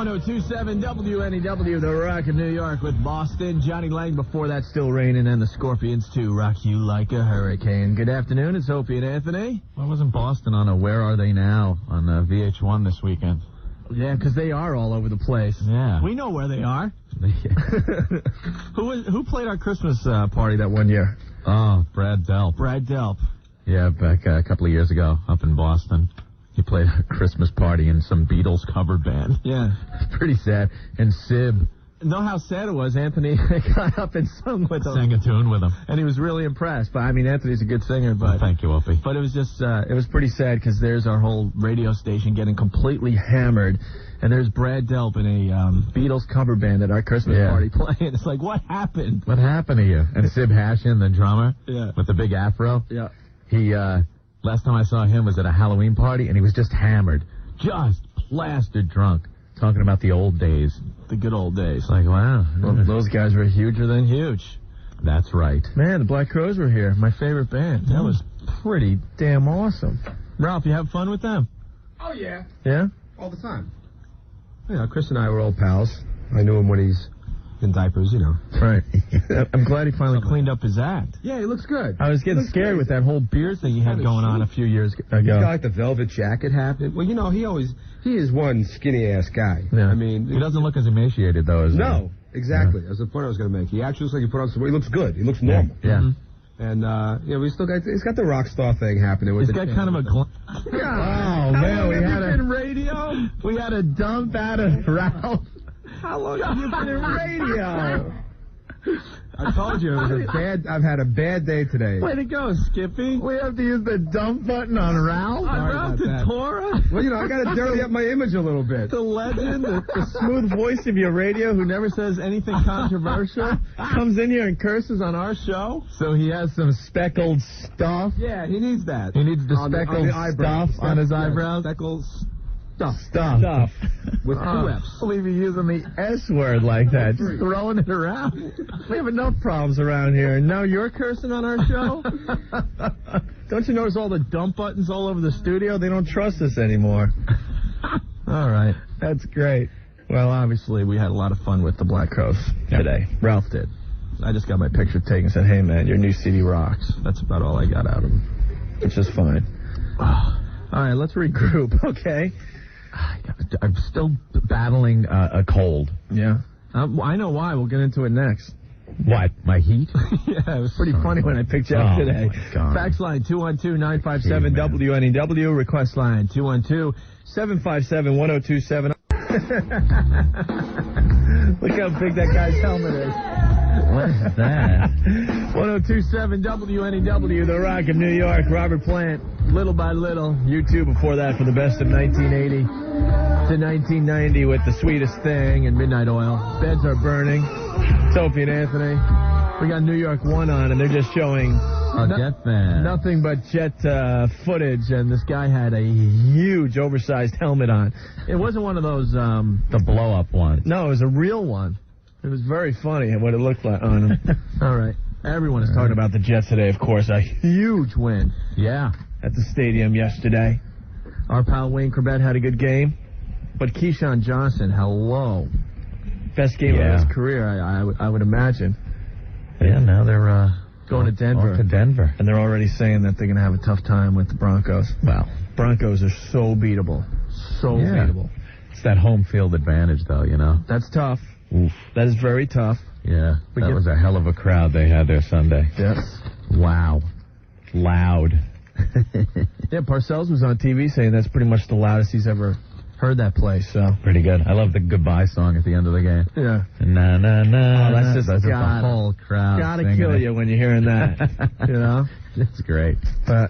1027 WNEW, the Rock of New York with Boston. Johnny Lang before that, Still Raining, and the Scorpions too. Rock you like a hurricane. Good afternoon, it's Opie and Anthony. Why wasn't Boston on a Where Are They Now on VH1 this weekend? Yeah, because they are all over the place. Yeah. We know where they are. Who played our Christmas party that one year? Oh, Brad Delp. Brad Delp. Yeah, back a couple of years ago up in Boston. He played a Christmas party in some Beatles cover band. Yeah. It's pretty sad. And Sib. Know how sad it was? Anthony got up and sung with him. Sang a tune with him. And he was really impressed. But, I mean, Anthony's a good singer, but... Well, thank you, Opie. But it was just, it was pretty sad because there's our whole radio station getting completely hammered. And there's Brad Delp in a Beatles cover band at our Christmas party playing. It's like, what happened? What happened to you? And Sib Hashin, the drummer, with the big afro. Yeah. He, last time I saw him was at a Halloween party, and he was just hammered. Just plastered drunk. Talking about the old days. The good old days. Like, wow. Well, those guys were huger than huge. That's right. Man, the Black Crowes were here. My favorite band. That was pretty damn awesome. Ralph, you have fun with them? Oh, yeah. Yeah? All the time. You know, Chris and I were old pals. I knew him when he's in diapers, you know. Right. I'm glad he finally cleaned up his act. Yeah, he looks good. I was getting scared with that whole beard thing he had going on a few years ago. He's got like the velvet jacket happening. Well, you know, he is one skinny-ass guy. Yeah. I mean... He doesn't look as emaciated, though, as No, exactly. That's the point I was going to make. He actually looks like he put on some... He looks good. He looks normal. Yeah. Mm-hmm. And, you know, he's got the rock star thing happening. With He's got kind of a... Oh, man, we had a dump out of Ralph. How long have you been in radio? I told you, I've had a bad day today. Way to go, Skippy. We have to use the dump button on Ralph? On Ralph Tortora? Well, you know, I got to dirty up my image a little bit. The legend, the smooth voice of your radio who never says anything controversial, comes in here and curses on our show. So he has some speckled stuff? Yeah, he needs that. He needs the speckled stuff on his eyebrows? Speckled Stuff. With two F's. I believe you're using the S word like that, just throwing it around. We have enough problems around here, and now you're cursing on our show? Don't you notice all the dump buttons all over the studio? They don't trust us anymore. All right. That's great. Well, obviously, we had a lot of fun with the Black Crowes today. Ralph did. I just got my picture taken and said, hey, man, your new CD rocks. That's about all I got out of him, which is fine. All right, let's regroup, okay? I'm still battling a cold. Yeah. I know why. We'll get into it next. What? My heat? Yeah, it was pretty funny when I picked you up today. My God. Fax line 212-957-WNEW. Request line 212-757-1027. Look how big that guy's helmet is. What is that? 1027 WNEW, The Rock of New York. Robert Plant, Little by Little. U2 before that for the best of 1980 to 1990 with The Sweetest Thing and Midnight Oil. Beds Are Burning. Opie and Anthony. We got New York 1 on, and they're just showing Jet fan. nothing but jet footage, and this guy had a huge, oversized helmet on. It wasn't one of those... The blow-up one. No, it was a real one. It was very funny what it looked like on him. All right. Everyone is talking about the Jets today, of course. A huge win. Yeah. At the stadium yesterday. Our pal Wayne Corbett had a good game. But Keyshawn Johnson, hello. Best game of his career, I would imagine. Yeah, now they're going to Denver. Off to Denver. And they're already saying that they're going to have a tough time with the Broncos. Well, Broncos are so beatable. So beatable. It's that home field advantage, though, you know. That's tough. Oof. That is very tough. Yeah, that was a hell of a crowd they had there Sunday. Yes. Wow. Loud. Yeah, Parcells was on TV saying that's pretty much the loudest he's ever heard that place, so. Pretty good. I love the goodbye song at the end of the game. Yeah. Na, na, na. Oh, that's just the whole crowd. Gotta kill you when you're hearing that. You know? It's great. But,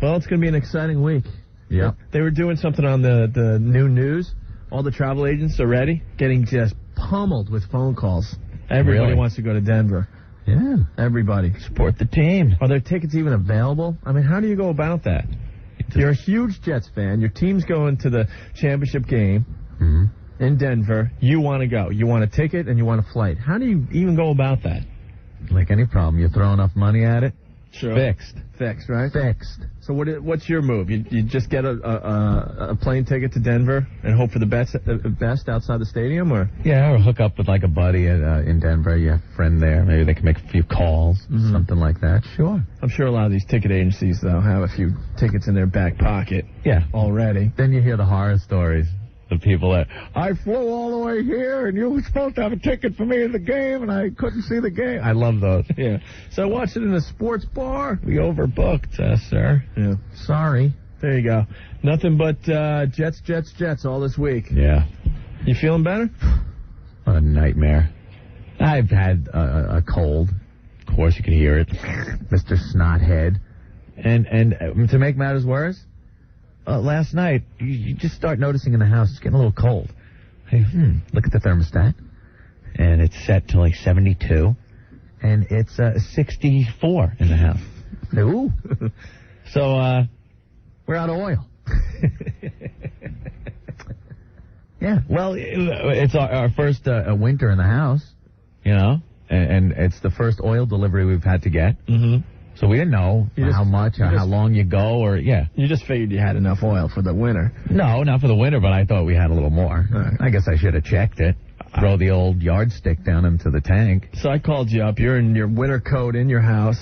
well, it's going to be an exciting week. Yeah. They were doing something on the new news. All the travel agents are ready, getting just pummeled with phone calls. Everybody wants to go to Denver. Yeah. Everybody. Support the team. Are there tickets even available? I mean, how do you go about that? You're a huge Jets fan. Your team's going to the championship game in Denver. You want to go. You want a ticket and you want a flight. How do you even go about that? Like any problem. You throw enough money at it, Sure. Fixed, right? Fixed. So what's your move? You just get a plane ticket to Denver and hope for the best outside the stadium, or? Yeah, or hook up with like a buddy in Denver. You have a friend there. Maybe they can make a few calls, something like that. Sure. I'm sure a lot of these ticket agencies, though, have a few tickets in their back pocket. Yeah. Already. Then you hear the horror stories. The people that, I flew all the way here, and you were supposed to have a ticket for me in the game, and I couldn't see the game. I love those. Yeah. So I watched it in a sports bar. We overbooked, sir. Yeah. Sorry. There you go. Nothing but Jets all this week. Yeah. You feeling better? What a nightmare. I've had a cold. Of course, you can hear it. Mr. Snothead. And to make matters worse, last night, you just start noticing in the house it's getting a little cold. Hey, look at the thermostat. And it's set to like 72. And it's 64 in the house. Ooh. So, we're out of oil. Yeah, well, it's our first winter in the house, you know, and it's the first oil delivery we've had to get. Mm-hmm. So we didn't know how much or how long you go or, yeah. You just figured you had enough oil for the winter. No, not for the winter, but I thought we had a little more. Right. I guess I should have checked it. Throw the old yardstick down into the tank. So I called you up. You're in your winter coat in your house,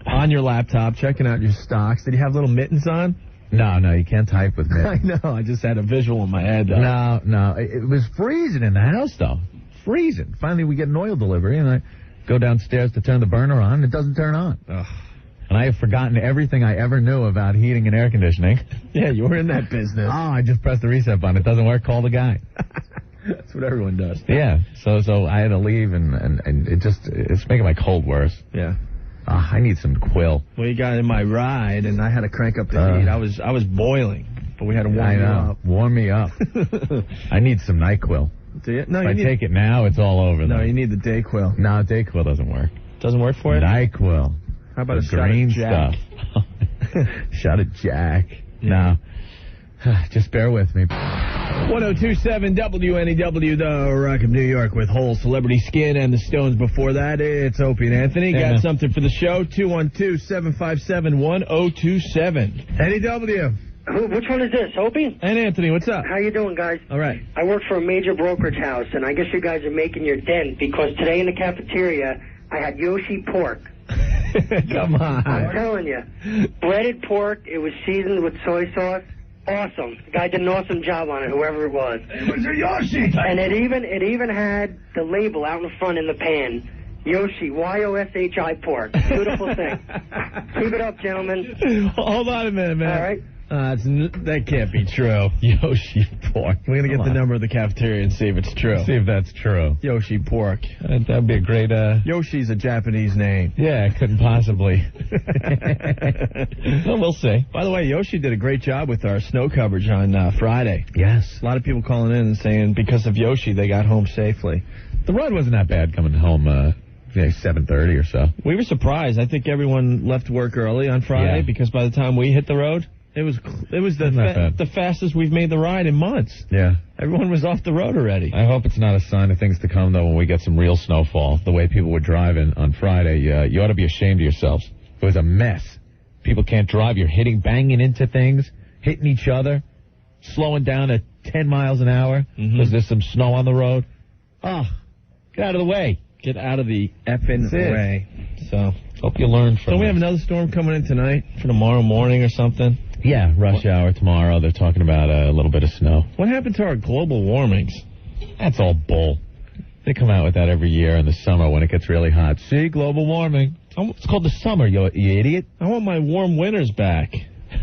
on your laptop, checking out your stocks. Did you have little mittens on? No, you can't type with mittens. I know. I just had a visual in my head, though. No. It was freezing in the house, though. Freezing. Finally, we get an oil delivery, and I go downstairs to turn the burner on, and it doesn't turn on. Ugh. And I have forgotten everything I ever knew about heating and air conditioning. Yeah, you were in that business. Oh, I just pressed the reset button. It doesn't work. Call the guy. That's what everyone does. Yeah. So I had to leave, and it's making my cold worse. Yeah. I need some Quill. Well, you got in my ride, and I had to crank up the heat. I was boiling, but we had to warm you up. Warm me up. I need some NyQuil. Do you? No, if I take it now, it's all over. No, you need the DayQuil. No, DayQuil doesn't work. Doesn't work for you? NyQuil. How about the green stuff? Shot of Jack. Yeah. No. Just bear with me. 1027 WNEW, the Rock of New York, with Whole Celebrity Skin and the Stones. Before that, it's Opie and Anthony. Got something for the show? 212-757-1027. NEW. Which one is this, Opie? And Anthony, what's up? How you doing, guys? All right. I work for a major brokerage house, and I guess you guys are making your dent, because today in the cafeteria, I had Yoshi pork. Come on. I'm telling you. Breaded pork. It was seasoned with soy sauce. Awesome. The guy did an awesome job on it, whoever it was. It was a Yoshi. And it even had the label out in front in the pan. Yoshi, Y-O-S-H-I pork. Beautiful thing. Keep it up, gentlemen. Hold on a minute, man. All right. That can't be true. Yoshi pork. We're going to get the number of the cafeteria and see if it's true. See if that's true. Yoshi pork. That'd be a great... Yoshi's a Japanese name. Yeah, it couldn't possibly. Well, we'll see. By the way, Yoshi did a great job with our snow coverage on Friday. Yes. A lot of people calling in and saying because of Yoshi, they got home safely. The ride wasn't that bad coming home... 7:30 or so. We were surprised. I think everyone left work early on Friday because by the time we hit the road, it was the fastest we've made the ride in months. Yeah. Everyone was off the road already. I hope it's not a sign of things to come, though, when we get some real snowfall. The way people were driving on Friday, you ought to be ashamed of yourselves. It was a mess. People can't drive. You're banging into things, hitting each other, slowing down at 10 miles an hour because there's some snow on the road. Oh, get out of the way. Get out of the effing way. So, hope you learn from Don't we have another storm coming in tonight for tomorrow morning or something? Yeah, rush hour tomorrow. They're talking about a little bit of snow. What happened to our global warmings? That's all bull. They come out with that every year in the summer when it gets really hot. See, global warming. It's called the summer, you idiot. I want my warm winters back.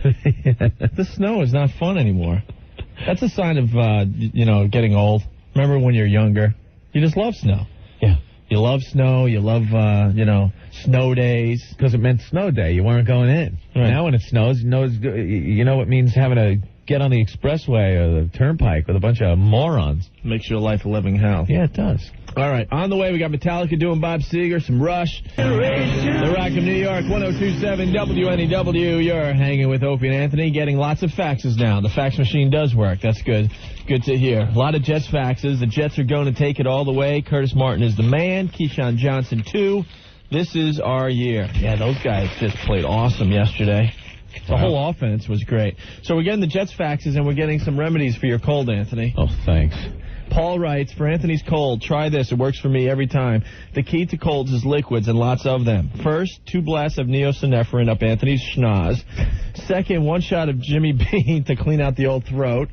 The snow is not fun anymore. That's a sign of, getting old. Remember when you're younger? You just love snow. Yeah. You love snow. You love, snow days. Because it meant snow day. You weren't going in. Right. Now when it snows, you know it means having to get on the expressway or the turnpike with a bunch of morons. Makes your life a living hell. Yeah, it does. All right. On the way, we got Metallica doing Bob Seger, some Rush. The Rock of New York, 1027 WNEW. You're hanging with Opie and Anthony, getting lots of faxes now. The fax machine does work. That's good. Good to hear. A lot of Jets faxes. The Jets are going to take it all the way. Curtis Martin is the man. Keyshawn Johnson, too. This is our year. Yeah, those guys just played awesome yesterday. The whole offense was great. So we're getting the Jets faxes, and we're getting some remedies for your cold, Anthony. Oh, thanks. Paul writes, for Anthony's cold, try this. It works for me every time. The key to colds is liquids, and lots of them. First, 2 blasts of neosynephrine up Anthony's schnoz. Second, 1 shot of Jimmy Bean to clean out the old throat.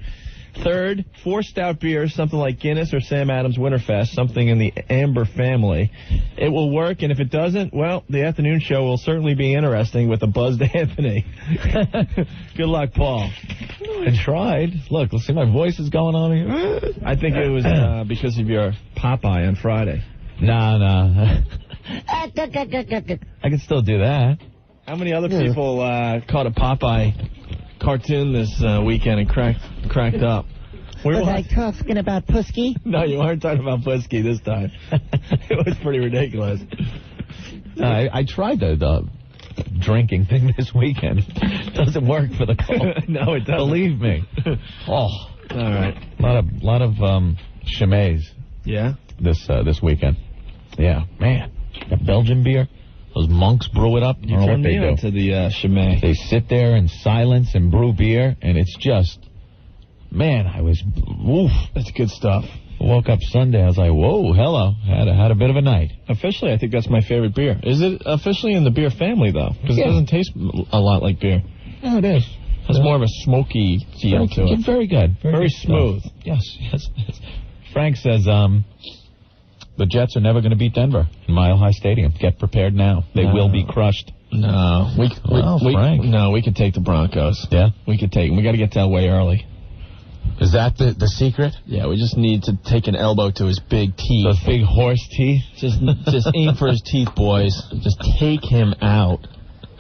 Third, 4 stout beers, something like Guinness or Sam Adams Winterfest, something in the amber family. It will work, and if it doesn't, well, the afternoon show will certainly be interesting with a buzzed Anthony. Good luck, Paul. I tried. Look, let's see, my voice is going on here. I think it was because of your Popeye on Friday. No. I can still do that. How many other people caught a Popeye cartoon this weekend and cracked up? Was I talking about Pusky? No, you weren't talking about Pusky this time. It was pretty ridiculous. I tried the drinking thing this weekend. Doesn't work for the cold. No, it doesn't. Believe me. Oh, all right. Lot of chimay. Yeah. This weekend. Yeah, man. That Belgian beer. Those monks brew it up. You turned me on to the chimay. They sit there in silence and brew beer, and it's just, man, oof. That's good stuff. Woke up Sunday, I was like, whoa, hello. Had a bit of a night. Officially, I think that's my favorite beer. Is it officially in the beer family, though? Because it doesn't taste a lot like beer. No, it is. It's more of a smoky feel to it. Very good. Very smooth. Yes. Frank says, the Jets are never going to beat Denver in Mile High Stadium. Get prepared now. They will be crushed. No. Frank. No, we could take the Broncos. Yeah? We could take them. We got to get to Elway early. Is that the secret? Yeah, we just need to take an elbow to his big teeth. Those big horse teeth? Just aim for his teeth, boys. Just take him out.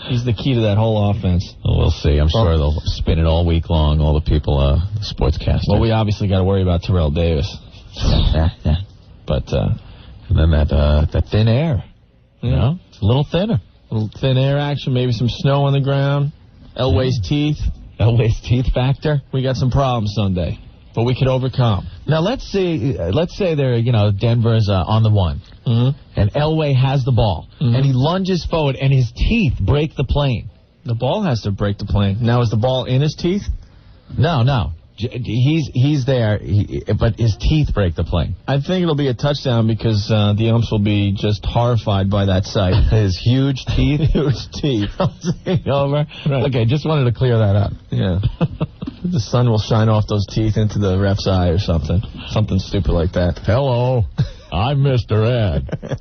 He's the key to that whole offense. Well, we'll see. I'm sure they'll spin it all week long, all the people, the sportscasters. Well, we obviously got to worry about Terrell Davis. Yeah. But, and then that thin air. You know? It's a little thinner. A little thin air action, maybe some snow on the ground. Elway's teeth. Elway's teeth factor. We got some problems Sunday, but we could overcome. Now, let's say they're, Denver's on the 1. Mm-hmm. And Elway has the ball. Mm-hmm. And he lunges forward, and his teeth break the plane. The ball has to break the plane. Now, is the ball in his teeth? No. He's there, but his teeth break the plane. I think it'll be a touchdown because the umps will be just horrified by that sight. His huge teeth. Over. Right. Okay, just wanted to clear that up. Yeah. The sun will shine off those teeth into the ref's eye or something. Something stupid like that. Hello, I'm Mr. Ed.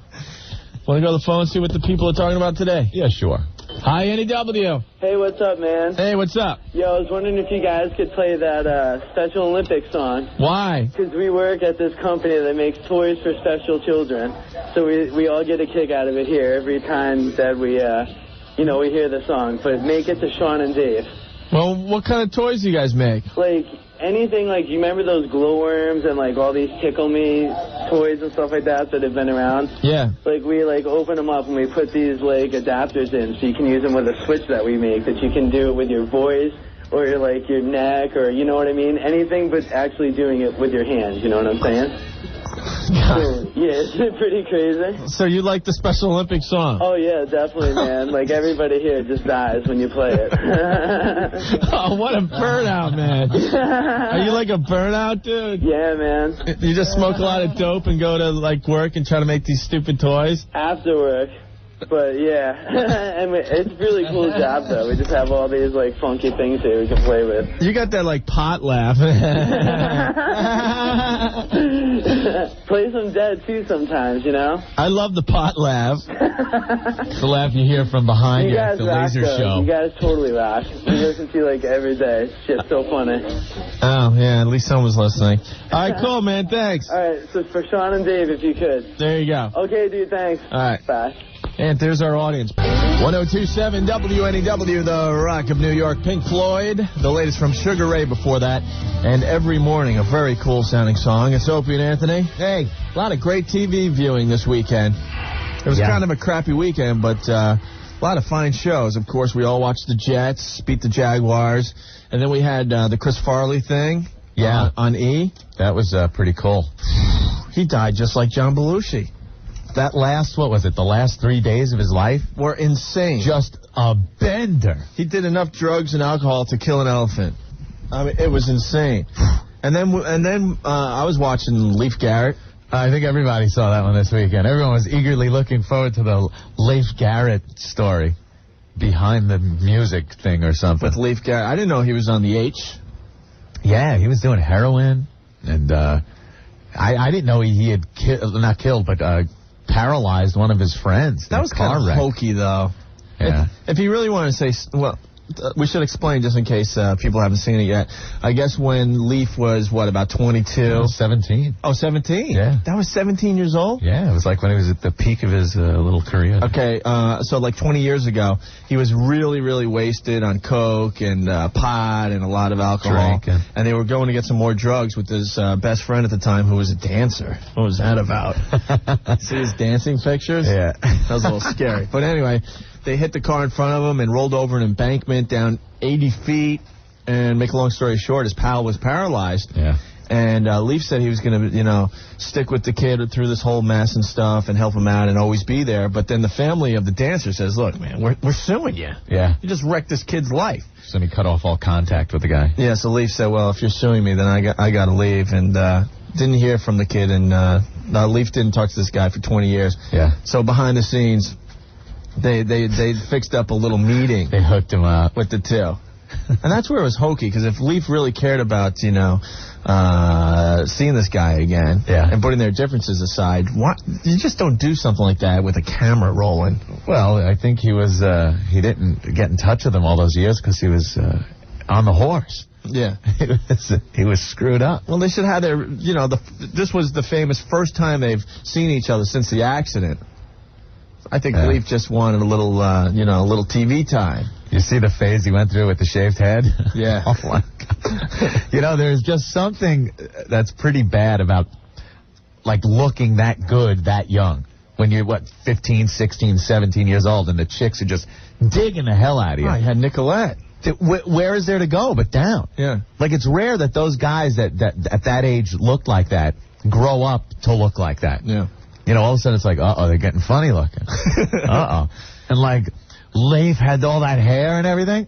Want to go to the phone and see what the people are talking about today? Yeah, sure. Hi, NEW. Hey, what's up, man? Hey, what's up? Yo, I was wondering if you guys could play that Special Olympics song. Why? Because we work at this company that makes toys for special children. So we all get a kick out of it here every time that we hear the song. But make it to Sean and Dave. Well, what kind of toys do you guys make? Like, anything, like, you remember those glowworms and, like, all these Tickle Me toys and stuff like that have been around? Yeah. Like, we, like, open them up and we put these, like, adapters in so you can use them with a switch that we make, that you can do it with your voice or, like, your neck or, you know what I mean? Anything but actually doing it with your hands, you know what I'm saying? Yeah, isn't it pretty crazy? So you like the Special Olympics song? Oh, yeah, definitely, man. Like, everybody here just dies when you play it. Oh, what a burnout, man. Are you like a burnout, dude? Yeah, man. You just smoke a lot of dope and go to, like, work and try to make these stupid toys? After work. But, yeah. And it's a really cool job, though. We just have all these, like, funky things here we can play with. You got that, like, pot laugh. Play some Dead, too, sometimes, you know? I love the pot laugh. It's the laugh you hear from behind you at the laser show. You guys totally rock. We listen to you, like, every day. Shit's so funny. Oh, yeah, at least someone's listening. All right, cool, man. Thanks. All right, so for Sean and Dave, if you could. There you go. Okay, dude, thanks. All right. Bye. And there's our audience. 1027 WNEW, the Rock of New York. Pink Floyd, the latest from Sugar Ray before that. And Every Morning, a very cool sounding song. It's Opie and Anthony. Hey, a lot of great TV viewing this weekend. It was kind of a crappy weekend, but a lot of fine shows. Of course, we all watched the Jets beat the Jaguars. And then we had the Chris Farley thing on E. That was pretty cool. He died just like John Belushi. that last, what was it, the last 3 days of his life? Were insane. Just a bender. He did enough drugs and alcohol to kill an elephant. I mean, it was insane. And then I was watching Leif Garrett. I think everybody saw that one this weekend. Everyone was eagerly looking forward to the Leif Garrett story. Behind the music thing or something. With Leif Garrett. I didn't know he was on the H. Yeah, he was doing heroin. And I didn't know he had not killed, but paralyzed one of his friends. That was kind of hokey, though. Yeah. If you really want to say, well, we should explain just in case people haven't seen it yet. I guess when Leif was, what, about 22? 17. Oh, 17? Yeah. That was 17 years old? Yeah, it was like when he was at the peak of his little career. Okay, so like 20 years ago, he was really, really wasted on coke and pot and a lot of alcohol. Drinking. And they were going to get some more drugs with his best friend at the time who was a dancer. What was that about? See his dancing pictures? Yeah. That was a little scary. But anyway, they hit the car in front of him and rolled over an embankment down 80 feet. And make a long story short, his pal was paralyzed. Yeah. And Leif said he was going to, stick with the kid through this whole mess and stuff and help him out and always be there. But then the family of the dancer says, look, man, we're suing you. Yeah. You just wrecked this kid's life. So he cut off all contact with the guy. Yeah, so Leif said, well, if you're suing me, then I got to leave. And didn't hear from the kid. And Leif didn't talk to this guy for 20 years. Yeah. So behind the scenes, they fixed up a little meeting. They hooked him up. With the two. And that's where it was hokey, because if Leif really cared about, seeing this guy again and putting their differences aside, you just don't do something like that with a camera rolling. Well, I think he didn't get in touch with him all those years because he was on the horse. Yeah. He was screwed up. Well, they should have their, this was the famous first time they've seen each other since the accident. I think Leif just wanted a little TV time. You see the phase he went through with the shaved head? Yeah. Oh, my God. There's just something that's pretty bad about, looking that good that young. When you're, 15, 16, 17 years old, and the chicks are just digging the hell out of you. Oh, you had Nicolette. Where is there to go but down? Yeah. It's rare that those guys that at that age look like that grow up to look like that. Yeah. All of a sudden it's like, uh-oh, they're getting funny looking. Uh-oh. And, Leif had all that hair and everything.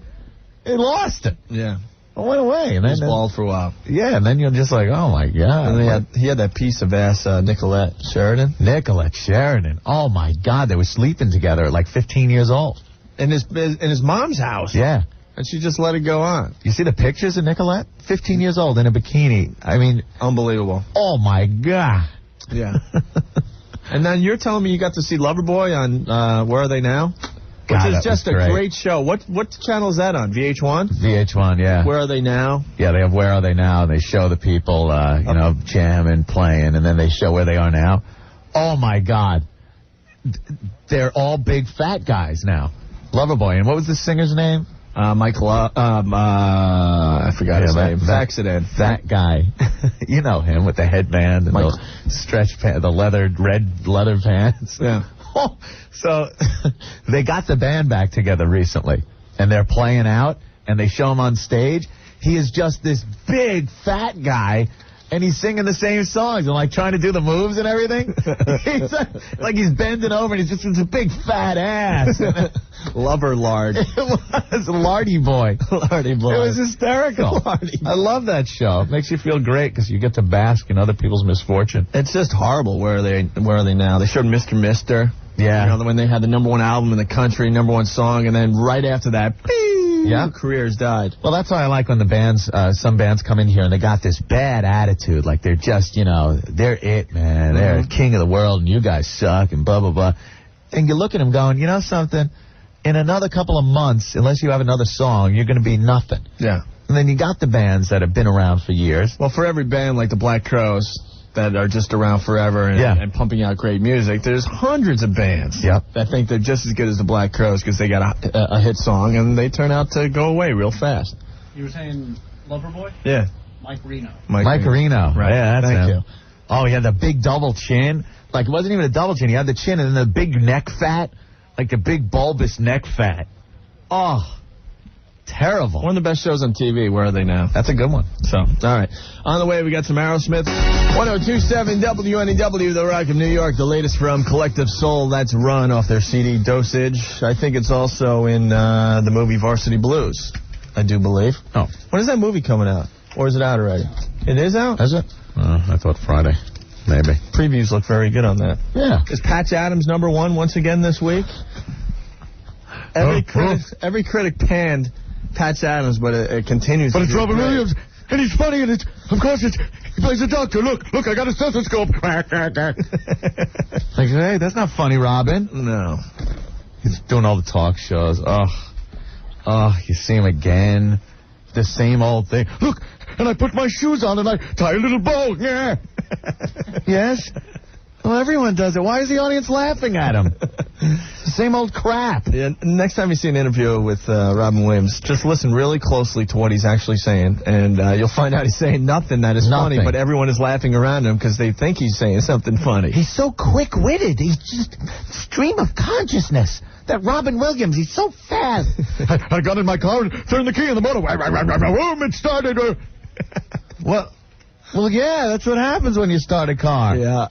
He lost it. Yeah. It went away. And he was bald for a while. Yeah, and then you're just like, oh, my God. And then he had that piece of ass, Nicolette Sheridan. Nicolette Sheridan. Oh, my God. They were sleeping together at 15 years old. In his mom's house. Yeah. And she just let it go on. You see the pictures of Nicolette? 15 years old in a bikini. I mean. Unbelievable. Oh, my God. Yeah. And then you're telling me you got to see Loverboy on Where Are They Now? Which is just a great show. What channel is that on? VH1? VH1, yeah. Where Are They Now? Yeah, they have Where Are They Now? They show the people, jamming, playing, and then they show where they are now. Oh, my God. They're all big fat guys now. Loverboy. And what was the singer's name? Michael, I forgot his name. Accident. That guy. You know him with the headband and the stretch pants, the red leather pants. Yeah. So they got the band back together recently, and they're playing out, and they show him on stage. He is just this big fat guy, and he's singing the same songs and trying to do the moves and everything. He's bending over, and he's just a big fat ass. Lover lard. It was Lardy Boy. Lardy Boy. It was hysterical. I love that show. It makes you feel great because you get to bask in other people's misfortune. It's just horrible. Where are they now? They showed Mr. Mister. Yeah. When they had the #1 album in the country, #1 song, and then right after that, careers died. Well, that's why I like when the bands, some bands come in here and they got this bad attitude. They're just, they're it, man. They're king of the world and you guys suck and blah, blah, blah. And you look at them going, you know something? In another couple of months, unless you have another song, you're going to be nothing. Yeah. And then you got the bands that have been around for years. Well, for every band like the Black Crowes that are just around forever and pumping out great music, there's hundreds of bands that think they're just as good as the Black Crowes because they got a hit song and they turn out to go away real fast. You were saying Loverboy? Yeah. Mike Reno. Mike Reno. Right. Yeah, that's Thank him. you. Oh, he had the big double chin. It wasn't even a double chin. He had the chin and then the big neck fat. The big bulbous neck fat. Oh. Terrible. One of the best shows on TV. Where are they now? That's a good one. So, all right. On the way, we got some Aerosmith. 102.7 WNEW, The Rock of New York. The latest from Collective Soul. That's Run off their CD Dosage. I think it's also in the movie Varsity Blues, I do believe. Oh. When is that movie coming out? Or is it out already? It is out? Is it? I thought Friday. Maybe. Previews look very good on that. Yeah. Is Patch Adams #1 once again this week? Every critic panned Patch Adams, but it continues. But it's Robin Williams, and he's funny, and he plays a doctor. Look, I got a stethoscope. Like, hey, that's not funny, Robin. No. He's doing all the talk shows. Oh, you see him again. The same old thing. Look, and I put my shoes on, and I tie a little bow. Yeah. Yes? Well, everyone does it. Why is the audience laughing at him? Same old crap. Yeah, next time you see an interview with Robin Williams, just listen really closely to what he's actually saying, and you'll find out he's saying nothing that is funny, but everyone is laughing around him because they think he's saying something funny. He's so quick-witted. He's just stream of consciousness. That Robin Williams, he's so fast. I got in my car and turned the key in the motor. Boom, it started. Well, yeah, that's what happens when you start a car. Yeah.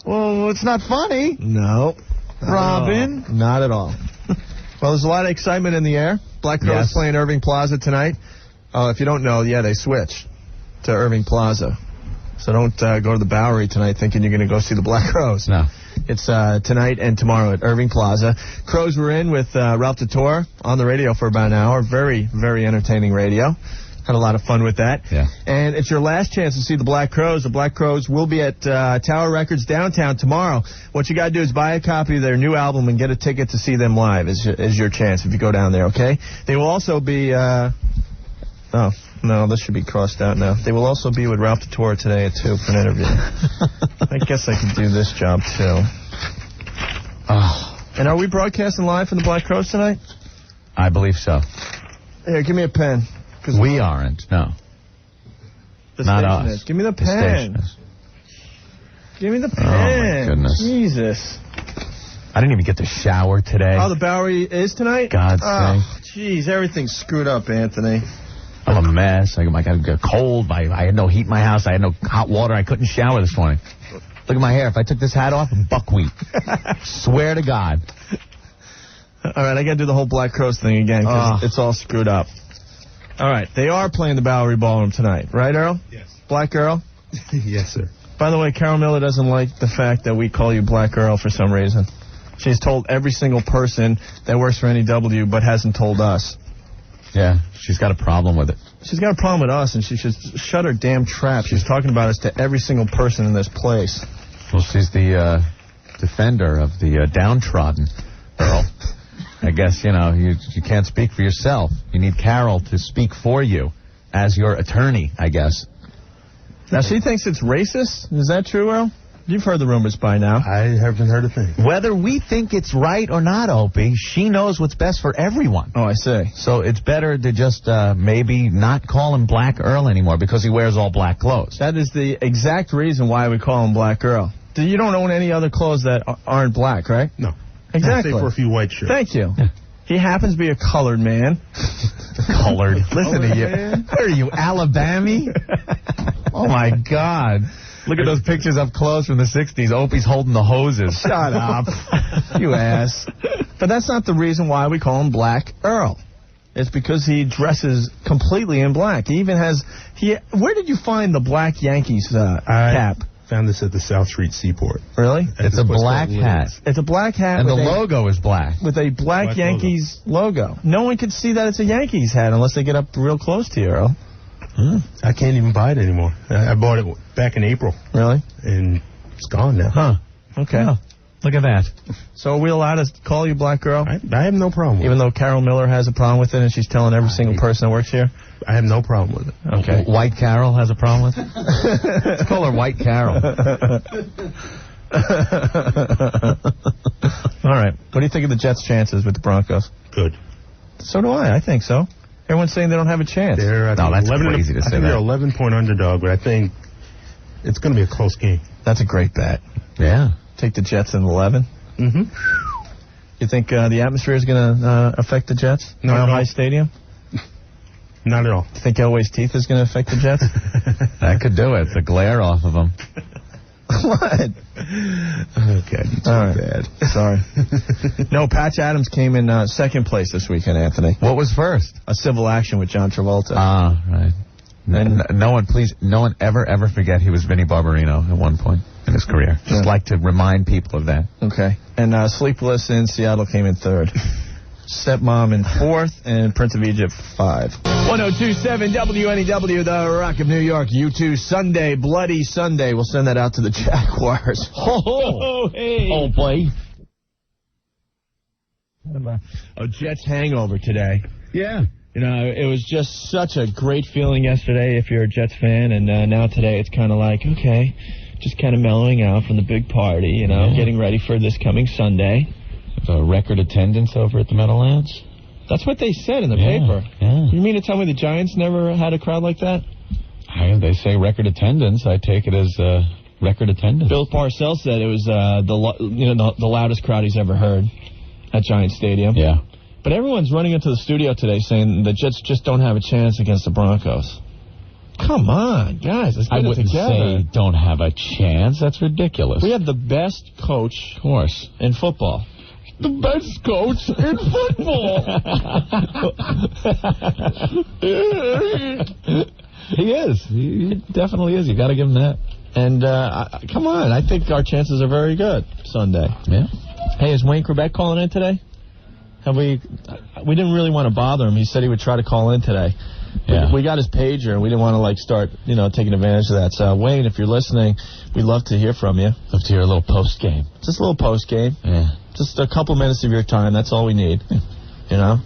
Well, it's not funny. No. Robin? Not at all. Well, there's a lot of excitement in the air. Black Crowes playing Irving Plaza tonight. If you don't know, they switched to Irving Plaza. So don't go to the Bowery tonight thinking you're going to go see the Black Crowes. No. It's tonight and tomorrow at Irving Plaza. Crowes were in with Ralph DeTore on the radio for about an hour. Very, very entertaining radio. Had a lot of fun with that. Yeah. And it's your last chance to see the Black Crowes. The Black Crowes will be at Tower Records downtown tomorrow. What you got to do is buy a copy of their new album and get a ticket to see them live is your chance if you go down there, okay? They will also be... oh, no, this should be crossed out now. They will also be with Ralph DeTore today at 2 for an interview. I guess I could do this job, too. Oh. And are we broadcasting live from the Black Crowes tonight? I believe so. Here, give me a pen. We aren't, no. The Not station us. is. Give me the The pen. station is. Give me the pen. Oh, my goodness. Jesus. I didn't even get to shower today. Oh, the Bowery is tonight? God's sake. Jeez, everything's screwed up, Anthony. I'm a mess. I got cold. I had no heat in my house. I had no hot water. I couldn't shower this morning. Look at my hair. If I took this hat off, buckwheat. Swear to God. All right, I got to do the whole Black Crowes thing again because it's all screwed up. All right, they are playing the Bowery Ballroom tonight, right, Earl? Yes. Black Earl? Yes, sir. By the way, Carol Miller doesn't like the fact that we call you Black Earl for some reason. She's told every single person that works for NEW but hasn't told us. Yeah, she's got a problem with it. She's got a problem with us, and she should shut her damn trap. She's talking about us to every single person in this place. Well, she's the defender of the downtrodden, Earl. I guess, you can't speak for yourself. You need Carol to speak for you as your attorney, I guess. Now, she thinks it's racist? Is that true, Earl? You've heard the rumors by now. I haven't heard a thing. Whether we think it's right or not, Opie, she knows what's best for everyone. Oh, I see. So it's better to just maybe not call him Black Earl anymore because he wears all black clothes. That is the exact reason why we call him Black Earl. You don't own any other clothes that aren't black, right? No. Exactly. Except for a few white shirts. Thank you. He happens to be a colored man. Colored. Listen to you. What are you, Alabama? Oh, my God. Look at those pictures up close from the 60s. Opie's holding the hoses. Shut up. You ass. But that's not the reason why we call him Black Earl. It's because he dresses completely in black. He even has... Where did you find the black Yankees cap? Found this at the South Street Seaport. Really? It's a black hat. It's a black hat. And the logo is black. With a black Yankees logo. No one can see that it's a Yankees hat unless they get up real close to you, Earl. I can't even buy it anymore. I bought it back in April. Really? And it's gone now. Huh. Okay. Oh, look at that. So are we allowed to call you Black Girl? I have no problem with it. Even though Carol Miller has a problem with it and she's telling every single person that works here? I have no problem with it. Okay. White Carol has a problem with it? Let's call her White Carol. All right. What do you think of the Jets' chances with the Broncos? Good. So do I. I think so. Everyone's saying they don't have a chance. They're that's crazy to say that. They're 11-point underdog, but I think it's going to be a close game. That's a great bet. Yeah. Take the Jets in 11. Mm-hmm. You think the atmosphere is going to affect the Jets? No, Mile no. High Stadium? Not at all. Think Elway's teeth is going to affect the Jets? That could do it. The glare off of them. What? Okay, you too bad. Sorry. No, Patch Adams came in second place this weekend, Anthony. What was first? A civil action with John Travolta. Ah, right. And no one ever forget he was Vinnie Barbarino at one point in his career. Just like to remind people of that. Okay. And Sleepless in Seattle came in third. Stepmom in fourth, and Prince of Egypt 5. 102.7 WNEW, the Rock of New York. U2 Sunday, Bloody Sunday. We'll send that out to the Jaguars. Oh, hey. Oh, boy. A Jets hangover today. Yeah. You know, it was just such a great feeling yesterday if you're a Jets fan, and now today it's kind of like, okay, just kind of mellowing out from the big party, you know, getting ready for this coming Sunday. The record attendance over at the Meadowlands? That's what they said in the paper. Yeah. You mean to tell me the Giants never had a crowd like that? They say record attendance. I take it as record attendance. Bill Parcells said it was the loudest crowd he's ever heard at Giant Stadium. Yeah. But everyone's running into the studio today saying the Jets just don't have a chance against the Broncos. Come on, guys. Let's get I wouldn't say don't have a chance. That's ridiculous. We have the best coach, of course, in football. The best coach in football. He is. He definitely is. You got to give him that. And come on, I think our chances are very good Sunday. Yeah. Hey, is Wayne Quebec calling in today? We didn't really want to bother him. He said he would try to call in today. Yeah. We got his pager, and we didn't want to start taking advantage of that. So Wayne, if you're listening, we'd love to hear from you. Love to hear a little post game. Just a little post game. Yeah. Just a couple minutes of your time. That's all we need. You know,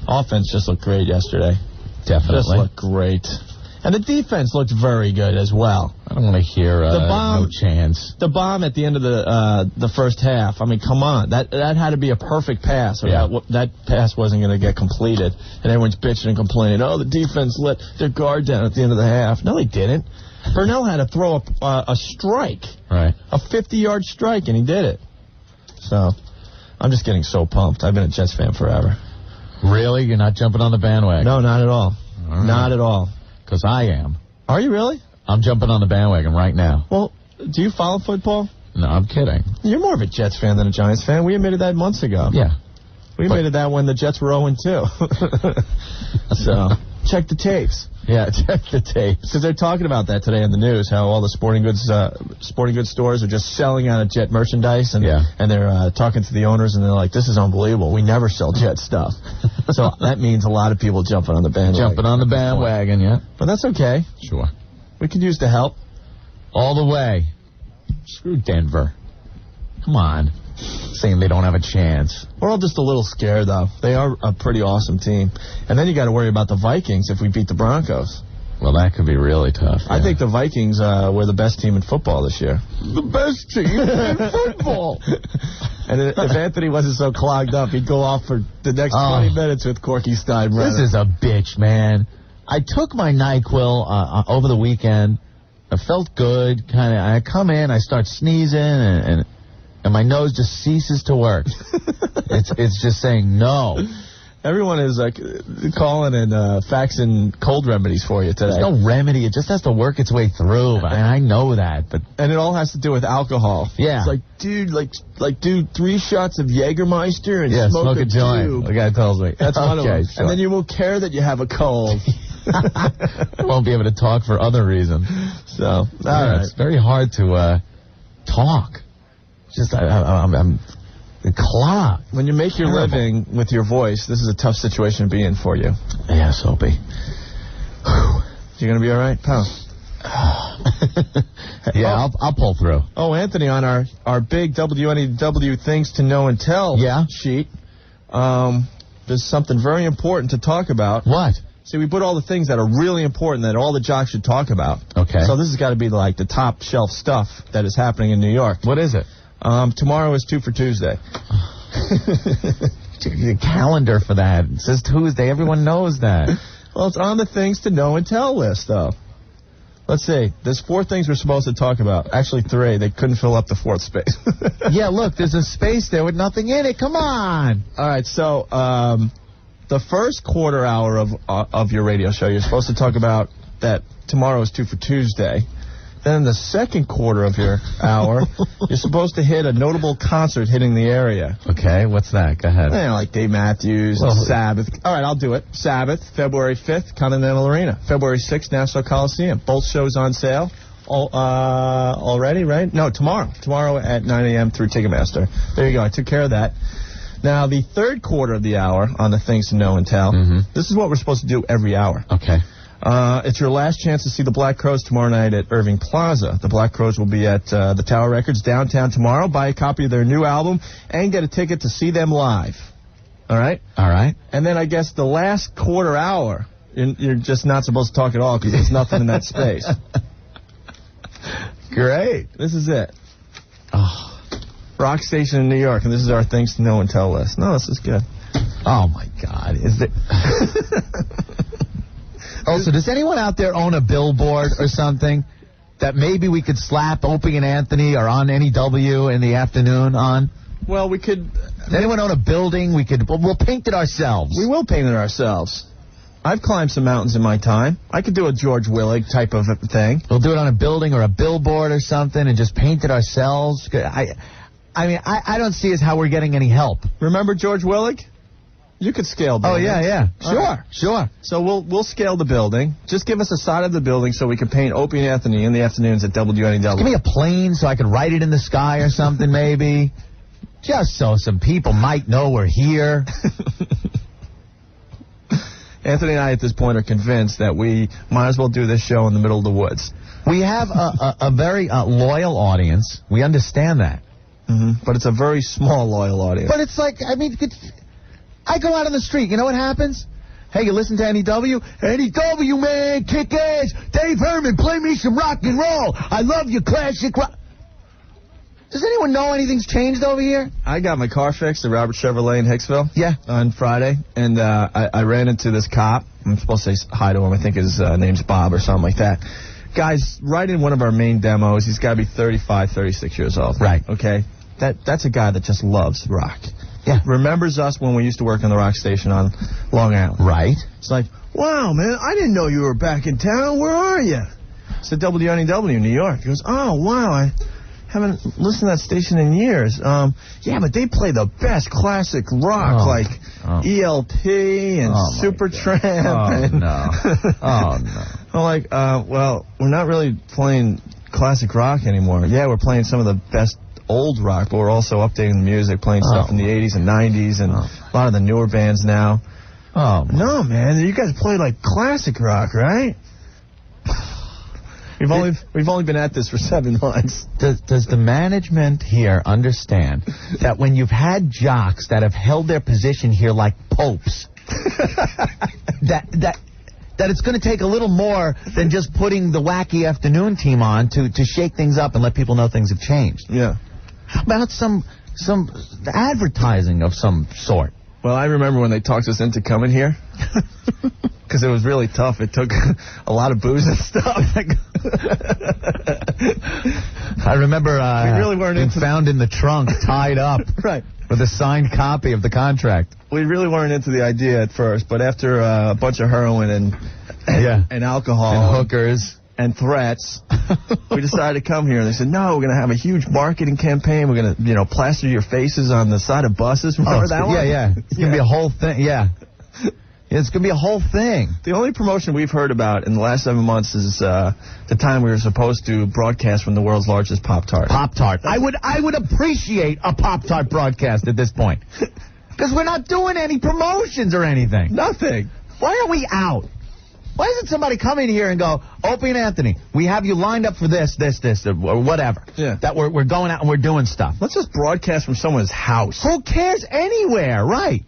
offense just looked great yesterday. Definitely. Just looked great. And the defense looked very good as well. I don't want to hear no chance. The bomb at the end of the first half. I mean, come on. That had to be a perfect pass. Or that pass wasn't going to get completed. And everyone's bitching and complaining. Oh, the defense let their guard down at the end of the half. No, they didn't. Burnell had to throw a strike. Right. A 50-yard strike, and he did it. So, I'm just getting so pumped. I've been a Jets fan forever. Really? You're not jumping on the bandwagon? No, not at all. Not at all. Because I am. Are you really? I'm jumping on the bandwagon right now. Well, do you follow football? No, I'm kidding. You're more of a Jets fan than a Giants fan. We admitted that months ago. Yeah. We admitted that when the Jets were 0-2. So, check the tapes. Yeah, check the tapes. Because they're talking about that today in the news, how all the sporting goods stores are just selling out of Jet merchandise, and they're talking to the owners, and they're like, this is unbelievable. We never sell Jet stuff. So that means a lot of people jumping on the bandwagon. Jumping on the bandwagon, yeah. But that's okay. Sure. We could use the help. All the way. Screw Denver. Come on. Saying they don't have a chance. We're all just a little scared, though. They are a pretty awesome team. And then you got to worry about the Vikings if we beat the Broncos. Well, that could be really tough. I think the Vikings were the best team in football this year. The best team in football. And if Anthony wasn't so clogged up, he'd go off for the next 20 minutes with Corky Steinbrenner. This is a bitch, man. I took my NyQuil over the weekend. I felt good. I come in, I start sneezing, and my nose just ceases to work. It's just saying no. Everyone is calling and faxing cold remedies for you today. There's no remedy. It just has to work its way through. I know that, and it all has to do with alcohol. Yeah. It's like, dude, 3 shots of Jägermeister and smoke a joint. The guy tells me. That's one of them. Sure. And then you won't care that you have a cold. Won't be able to talk for other reasons. So, all right. It's very hard to talk. Just I'm clogged. When you make your living with your voice, this is a tough situation to be in for you. Yes, Opie. You gonna be all right, pal? Yeah, I'll pull through. Oh, Anthony, on our big WNEW things to know and tell sheet, there's something very important to talk about. What? See, we put all the things that are really important that all the jocks should talk about. Okay. So this has got to be like the top shelf stuff that is happening in New York. What is it? Tomorrow is 2 for Tuesday. The calendar for that. It says Tuesday. Everyone knows that. Well, it's on the things to know and tell list, though. Let's see. There's 4 things we're supposed to talk about. Actually, 3. They couldn't fill up the 4th space. Yeah, look, there's a space there with nothing in it. Come on. All right, so the first quarter hour of your radio show, you're supposed to talk about that tomorrow is 2 for Tuesday. Then the second quarter of your hour, you're supposed to hit a notable concert hitting the area. Okay, what's that? Go ahead. Like Dave Matthews, Sabbath. All right, I'll do it. Sabbath, February 5th, Continental Arena. February 6th, Nassau Coliseum. Both shows on sale already, right? No, tomorrow. Tomorrow at 9 a.m. through Ticketmaster. There you go. I took care of that. Now, the third quarter of the hour on the Things to Know and Tell, this is what we're supposed to do every hour. Okay. It's your last chance to see the Black Crowes tomorrow night at Irving Plaza. The Black Crowes will be at the Tower Records downtown tomorrow. Buy a copy of their new album and get a ticket to see them live. All right? All right. And then I guess the last quarter hour, you're just not supposed to talk at all because there's nothing in that space. Great. This is it. Oh. Rock station in New York, and this is our Things to Know and Tell list. No, this is good. Oh, my God. Is it... Also, does anyone out there own a billboard or something that maybe we could slap Opie and Anthony or on WNEW in the afternoon on? Well, we could... Does anyone own a building? We'll paint it ourselves. We will paint it ourselves. I've climbed some mountains in my time. I could do a George Willig type of thing. We'll do it on a building or a billboard or something and just paint it ourselves. I mean, I don't see as how we're getting any help. Remember George Willig? You could scale buildings. Oh, yeah. Sure. So we'll scale the building. Just give us a side of the building so we can paint Opie and Anthony in the afternoons at WNEW. Just give me a plane so I could write it in the sky or something, maybe. Just so some people might know we're here. Anthony and I at this point are convinced that we might as well do this show in the middle of the woods. We have a very loyal audience. We understand that. But it's a very small loyal audience. But it's like, I mean... I go out on the street, you know what happens? Hey, you listen to NEW? NEW, man, kick ass. Dave Herman, play me some rock and roll. I love your classic rock. Does anyone know anything's changed over here? I got my car fixed at Robert Chevrolet in Hicksville. Yeah. On Friday, and I ran into this cop. I'm supposed to say hi to him. I think his name's Bob or something like that. Guy's right in one of our main demos. He's got to be 35, 36 years old. Right. Okay? That's a guy that just loves rock. Yeah. Remembers us when we used to work on the rock station on Long Island. Right. It's like, wow, man, I didn't know you were back in town. Where are you? It's at WNEW, New York. He goes, oh, wow, I haven't listened to that station in years. Yeah, but they play the best classic rock, like ELP and Supertramp. I'm like, well, we're not really playing classic rock anymore. Yeah, we're playing some of the best old rock, but we're also updating the music, playing stuff from the 80s and 90s and a lot of the newer bands now. No, man, you guys play like classic rock, right? We've only been at this for 7 months. Does the management here understand that when you've had jocks that have held their position here like popes, that it's going to take a little more than just putting the wacky afternoon team on to shake things up and let people know things have changed? Yeah. How about some advertising of some sort? Well, I remember when they talked us into coming here. Because it was really tough. It took a lot of booze and stuff. I remember we really weren't found in the trunk, tied up, right, with a signed copy of the contract. We really weren't into the idea at first, but after a bunch of heroin and alcohol and hookers and threats, we decided to come here. And they said, no, we're going to have a huge marketing campaign. We're going to, plaster your faces on the side of buses. Remember that one? Yeah. It's going to be a whole thing. Yeah. It's going to be a whole thing. The only promotion we've heard about in the last 7 months is the time we were supposed to broadcast from the world's largest Pop-Tart. Pop-Tart. I would appreciate a Pop-Tart broadcast at this point. Because we're not doing any promotions or anything. Nothing. Why are we out? Why doesn't somebody come in here and go, Opie and Anthony, we have you lined up for this, or whatever. Yeah. That we're going out and we're doing stuff. Let's just broadcast from someone's house. Who cares? Anywhere, right?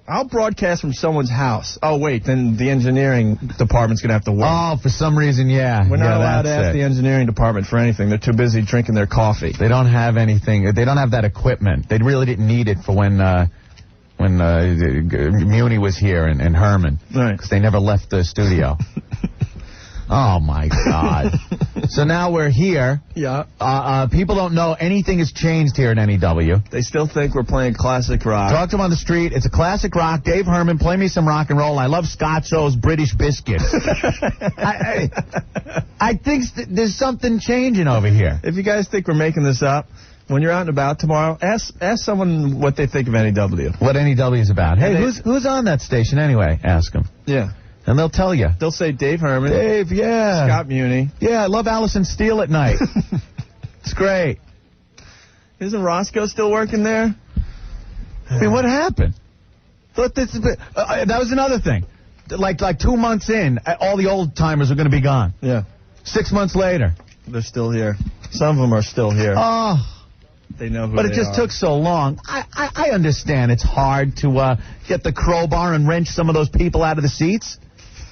I'll broadcast from someone's house. Oh, wait, then the engineering department's going to have to work. Oh, for some reason, yeah. We're not allowed to ask the engineering department for anything. They're too busy drinking their coffee. They don't have anything. They don't have that equipment. They really didn't need it for when Muni was here and Herman. Right. Because they never left the studio. Oh, my God. So now we're here. Yeah. People don't know anything has changed here at NEW. They still think we're playing classic rock. Talk to them on the street. It's a classic rock. Dave Herman, play me some rock and roll. I love Scotcho's British Biscuits. I think there's something changing over here. If you guys think we're making this up, when you're out and about tomorrow, ask someone what they think of NEW. What NEW is about. Hey, who's on that station anyway? Ask them. Yeah. And they'll tell you. They'll say Dave Herman. Dave, yeah. Scott Muni. Yeah, I love Allison Steele at night. It's great. Isn't Roscoe still working there? I mean, what happened? That was another thing. Like 2 months in, all the old timers are going to be gone. Yeah. 6 months later. They're still here. Some of them are still here. Oh. They know who But it just took so long. I understand it's hard to get the crowbar and wrench some of those people out of the seats.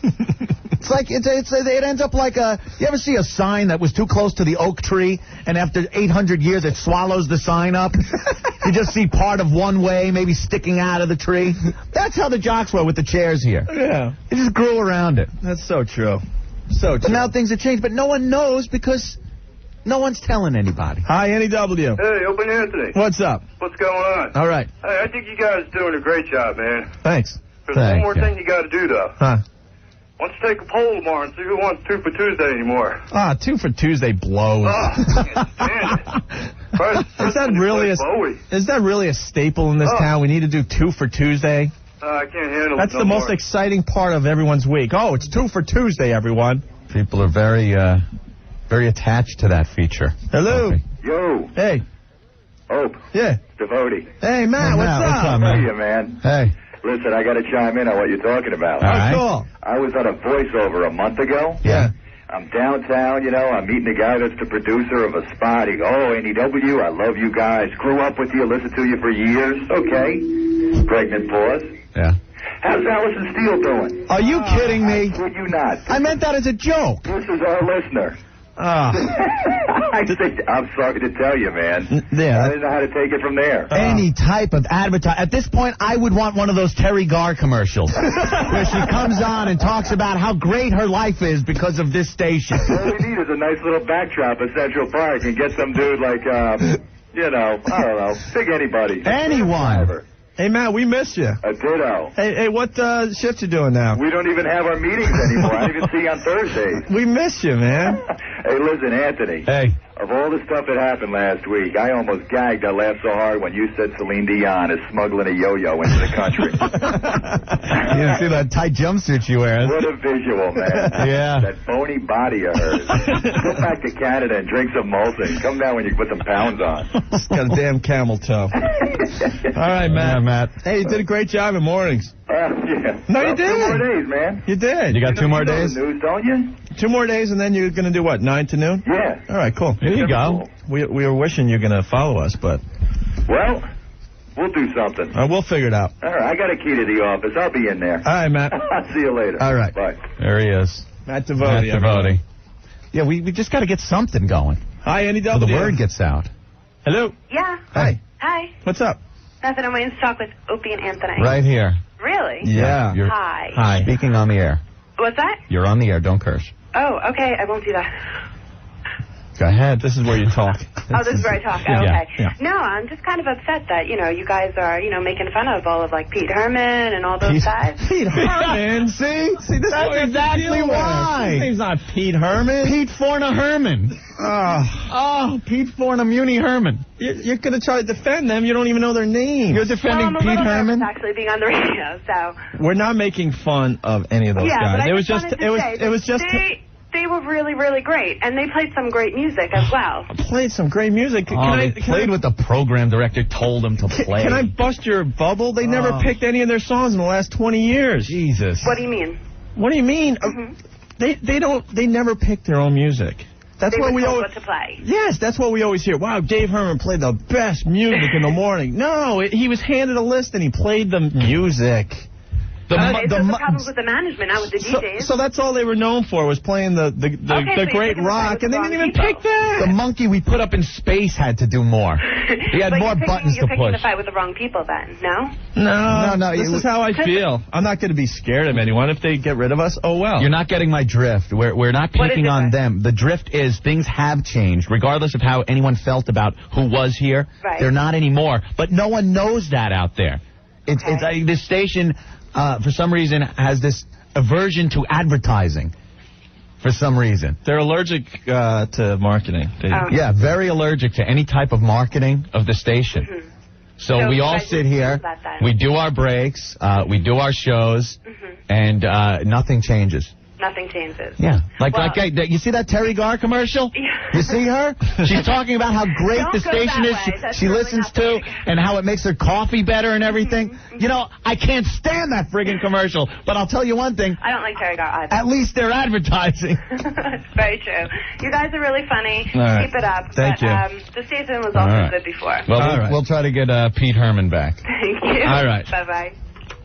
It's like it ends up like you ever see a sign that was too close to the oak tree, and after 800 years it swallows the sign up? You just see part of one way maybe sticking out of the tree. That's how the jocks were with the chairs here. Yeah. They just grew around it. That's so true. So true. But now things have changed, but no one knows because no one's telling anybody. Hi, NEW. Hey, Open Anthony. What's up? What's going on? All right. Hey, I think you guys are doing a great job, man. Thanks. There's one more thing you got to do, though. Huh? Why don't you take a poll tomorrow and see who wants 2 for Tuesday anymore? 2 for Tuesday blows. Oh, can't stand it. Is that really a staple in this town? We need to do 2 for Tuesday? I can't handle it. That's the most exciting part of everyone's week. Oh, it's 2 for Tuesday, everyone. People are very attached to that feature. Hello. Okay. Yo. Hey. Ope. Yeah. Devotee. Hey, Matt, what's up? Hey, man. Hey. Listen, I got to chime in on what you're talking about. All right. Cool. I was on a voiceover a month ago. Yeah. I'm downtown, I'm meeting a guy that's the producer of a spot. He goes, oh, NEW, I love you guys. Grew up with you, listened to you for years. Okay. Pregnant pause. Yeah. How's Allison Steele doing? Are you kidding me? I kid you not. I meant that as a joke. This is our listener. Oh. I'm sorry to tell you, man. Yeah. I didn't know how to take it from there. Any type of advertising. At this point, I would want one of those Terry Garr commercials where she comes on and talks about how great her life is because of this station. All we need is a nice little backdrop at Central Park and get some dude like, I don't know, pick anybody. Anyone. Hey, Matt, we miss you. A ditto. Hey, what shift you doing now? We don't even have our meetings anymore. I don't even see you on Thursdays. We miss you, man. Hey, listen, Anthony. Hey. Of all the stuff that happened last week, I almost gagged. I laughed so hard when you said Celine Dion is smuggling a yo-yo into the country. You didn't see that tight jumpsuit she wears. What a visual, man. Yeah. That bony body of hers. Go back to Canada and drink some Molson. Come down when you put some pounds on. It's got a damn camel toe. All right, Matt. Yeah, Matt. Hey, you did a great job in mornings. Yeah. No, you did. 2 more days, man. You did. You got 2 more know days? the news, don't you? 2 more days, and then you're going to do what, 9 to noon? Yeah. All right, cool. There you go. We were wishing you were going to follow us, but... Well, we'll do something. We'll figure it out. All right, I got a key to the office. I'll be in there. All right, Matt. I'll see you later. All right. Bye. There he is. Matt Devotee. Yeah, we just got to get something going. Hi, NEW. So the word gets out. Hello. Yeah. Hi. Hi. What's up? Nothing. I'm waiting to talk with Opie and Anthony. Right here. Really? Yeah. Hi. Hi. Speaking on the air. What's that? You're on the air. Don't curse. Oh, okay. I won't do that. Go ahead. This is where you talk. Oh, this is where I talk. Oh, Yeah, okay. yeah. No, I'm just kind of upset that, you guys are, making fun of all of, like, Pete Herman and all those guys. Pete Herman. See, That's exactly why. His name's not Pete Herman. Pete Forna Herman. Pete Forna Muni Herman. You're going to try to defend them. You don't even know their names. You're defending I'm a Pete little Herman? nervous actually being on the radio, so. We're not making fun of any of those Yeah, guys. but I It was just just. wanted to It was say just. They were really, really great, and they played some great music as well. Played some great music. They played what the program director told them to play. Can I bust your bubble? They never picked any of their songs in the last 20 years. Jesus. What do you mean? What do you mean? They never picked their own music. That's They what were we told always. what to play. Yes, that's what we always hear. Wow, Dave Herman played the best music in the morning. No, he was handed a list and he played the music. Those are problems with the management, not with the DJs. So that's all they were known for, was playing the great rock, and they didn't even pick that. The monkey we put up in space had to do more. He had more buttons to push. You're picking the push. fight with the wrong people then, no? No. This is how I feel. I'm not going to be scared of anyone. If they get rid of us, oh well. You're not getting my drift. We're not picking on them. The drift is things have changed, regardless of how anyone felt about who was here. Right. They're not anymore. But no one knows that out there. It's this station, for some reason, has this aversion to advertising. For some reason. They're allergic to marketing. Yeah, very allergic to any type of marketing of the station. Mm-hmm. So we all sit here, we do our breaks, we do our shows, and nothing changes. Nothing changes. Yeah. You see that Terry Garr commercial? Yeah. You see her? She's talking about how great the station is she listens to and how it makes her coffee better and everything. You know, I can't stand that friggin' commercial, but I'll tell you one thing. I don't like Terry Garr either. At least they're advertising. It's very true. You guys are really funny. Right. Keep it up. Thank you. The station was also good before. Well, we'll try to get Pete Herman back. Thank you. All right. Bye-bye.